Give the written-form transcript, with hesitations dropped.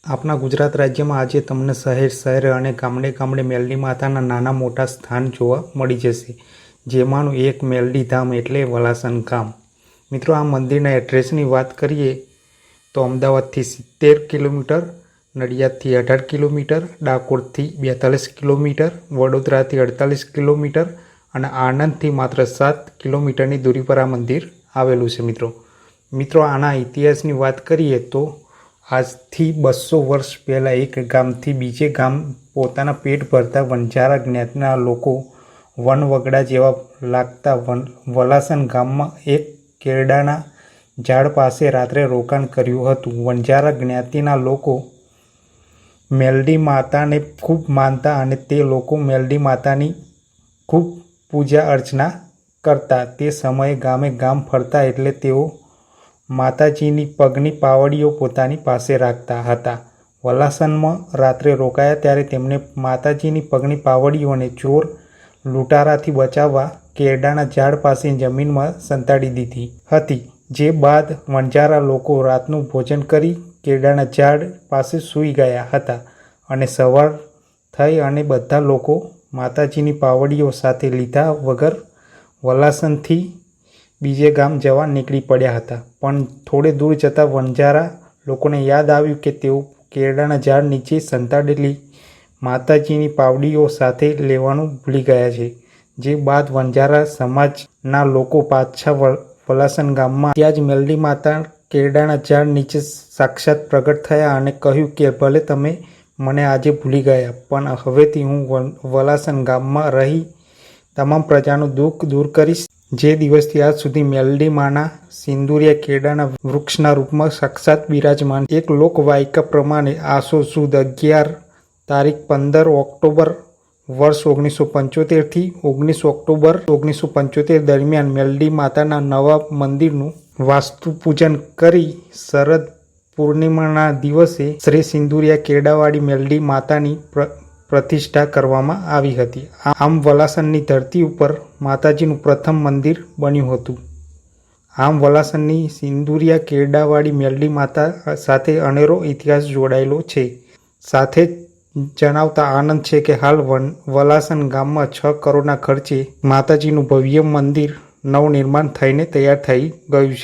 આપણા ગુજરાત રાજ્યમાં આજે તમને શહેર અને ગામડે મેલડી માતાના નાના મોટા સ્થાન જોવા મળી જશે, જેમાંનું એક મેલડી ધામ એટલે વલાસન ગામ. મિત્રો, આ મંદિરના એડ્રેસની વાત કરીએ તો અમદાવાદથી 70 કિલોમીટર, નડિયાદથી 18 કિલોમીટર, ડાકોરથી 42 કિલોમીટર, વડોદરાથી 48 કિલોમીટર અને આણંદથી માત્ર 7 કિલોમીટરની દૂરી પર આ મંદિર આવેલું છે. મિત્રો, આના ઇતિહાસની વાત કરીએ તો આજથી 200 વર્ષ પહેલાં એક ગામથી બીજે ગામ પોતાના પેટ ભરતા વણઝારા જ્ઞાતિના લોકો વનવગડા જેવા લાગતા વલાસન ગામમાં એક કેળાના ઝાડ પાસે રાત્રે રોકાણ કર્યું હતું. વણઝારા જ્ઞાતિના લોકો મેલડી માતાને ખૂબ માનતા અને તે લોકો મેલડી માતાની ખૂબ પૂજા અર્ચના કરતા. તે સમયે ગામ ફરતા એટલે તેઓ માતાજીની પગની પાવડીઓ પોતાની પાસે રાખતા હતા. વલાસનમાં રાત્રે રોકાયા ત્યારે તેમણે માતાજીની પગની પાવડીઓને ચોર લૂંટારાથી બચાવવા કેળાના ઝાડ પાસે જમીનમાં સંતાડી દીધી હતી. જે બાદ વણઝારા લોકો રાતનું ભોજન કરી કેળાના ઝાડ પાસે સૂઈ ગયા હતા અને સવાર થઈ અને બધા લોકો માતાજીની પાવડીઓ સાથે લીધા વગર વલાસનથી બીજે ગામ જવા નીકળી પડ્યા હતા. પણ થોડે દૂર જતાં વણઝારા લોકોને યાદ આવ્યું કે તેઓ કેળાના ઝાડ નીચે સંતાડેલી માતાજીની પાવડીઓ સાથે લેવાનું ભૂલી ગયા છે. જે બાદ વણઝારા સમાજના લોકો પાછા વલાસન ગામમાં ત્યાં જ મેલડી માતા કેળાના ઝાડ નીચે સાક્ષાત પ્રગટ થયા અને કહ્યું કે ભલે તમે મને આજે ભૂલી ગયા, પણ હવેથી હું વલાસન ગામમાં રહી તમામ પ્રજાનું દુઃખ દૂર કરીશ. જે દિવસથી આજ સુધી મેલડી માના સિંદુરિયા કેળાના વૃક્ષના રૂપમાં સાક્ષાત બિરાજમાન. એક લોકવાયકા પ્રમાણે આસો સુદ 11 તારીખ 15 ઓક્ટોબર વર્ષ 1975 થી 19 ઓક્ટોબર 1975 દરમિયાન મેલડી માતાના નવા મંદિરનું વાસ્તુ પૂજન કરી શરદ પૂર્ણિમાના દિવસે શ્રી સિંદુરિયા કેળાવાળી મેલડી માતાની પ્રતિષ્ઠા કરવામાં આવી હતી. આમ વલાસનની ધરતી ઉપર માતાજીનું પ્રથમ મંદિર બન્યું હતું. આમ વલાસનની સિંદુરિયા કેળાવાળી મેલડી માતા સાથે અનેરો ઇતિહાસ જોડાયેલો છે. સાથે જણાવતા આનંદ છે કે હાલ વલાસન ગામમાં 6 કરોડના ખર્ચે માતાજીનું ભવ્ય મંદિર નવનિર્માણ થઈને તૈયાર થઈ ગયું છે.